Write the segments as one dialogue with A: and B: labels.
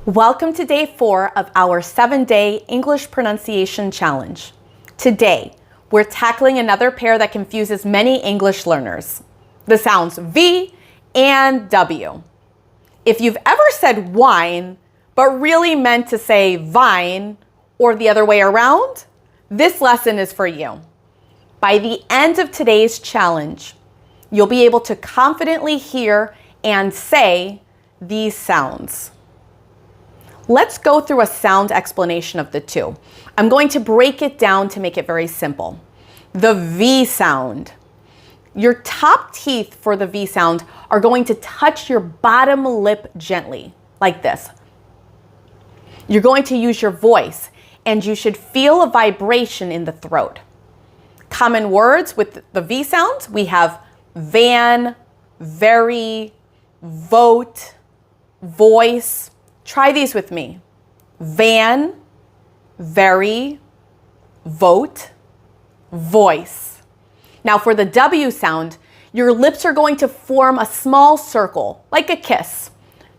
A: Welcome to day 4 of our 7-day English pronunciation challenge. Today, we're tackling another pair that confuses many English learners, the sounds V and W. If you've ever said wine, but really meant to say vine or the other way around, this lesson is for you. By the end of today's challenge, you'll be able to confidently hear and say these sounds. Let's go through a sound explanation of the two. I'm going to break it down to make it very simple. The V sound. Your top teeth for the V sound are going to touch your bottom lip gently, like this. You're going to use your voice, and you should feel a vibration in the throat. Common words with the V sounds, we have van, very, vote, voice. Try these with me. Van, very, vote, voice. Now for the W sound, your lips are going to form a small circle, like a kiss.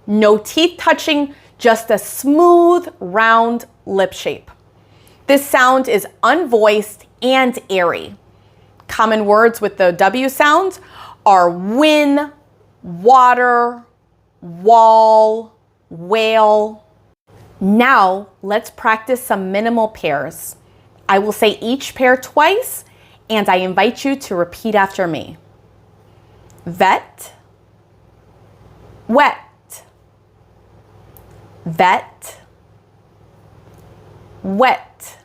A: No teeth touching, just a smooth, round lip shape. This sound is unvoiced and airy. Common words with the W sound are win, water, wall, whale. Now let's practice some minimal pairs. I will say each pair twice, and I invite you to repeat after me. Vet, wet, vet, wet,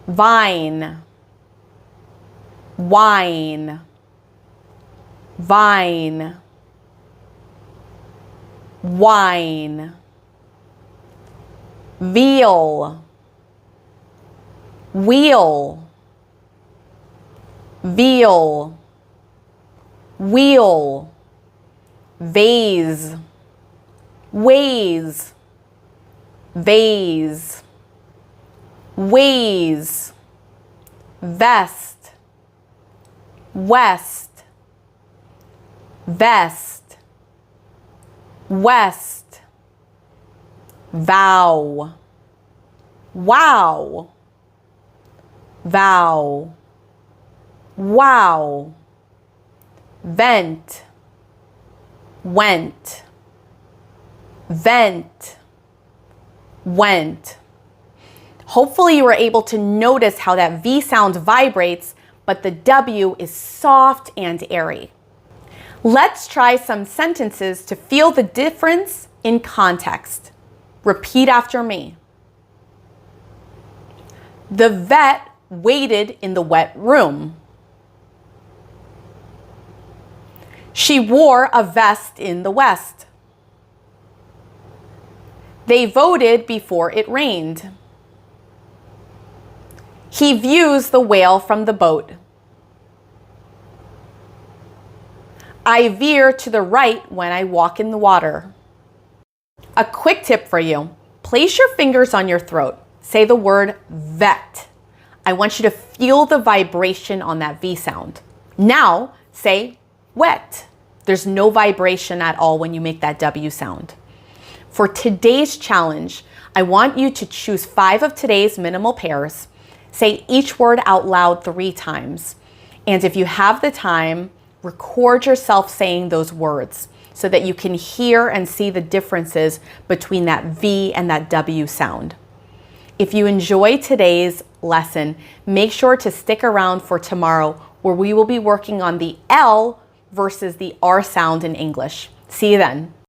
A: vine, wine, vine, wine, veal, wheel, veal, wheel, vase, ways, vase, ways, vest, west, vest, west, vow, wow, vow, wow, vent, went, vent, went. Hopefully you were able to notice how that V sound vibrates, but the W is soft and airy. Let's try some sentences to feel the difference in context. Repeat after me. The vet waited in the wet room. She wore a vest in the West. They voted before it rained. He views the whale from the boat. I veer to the right when I walk in the water. A quick tip for you. Place your fingers on your throat. Say the word vet. I want you to feel the vibration on that V sound. Now say wet. There's no vibration at all when you make that W sound. For today's challenge, I want you to choose 5 of today's minimal pairs. Say each word out loud 3 times. And if you have the time, record yourself saying those words so that you can hear and see the differences between that V and that W sound. If you enjoy today's lesson, make sure to stick around for tomorrow, where we will be working on the L versus the R sound in English. See you then.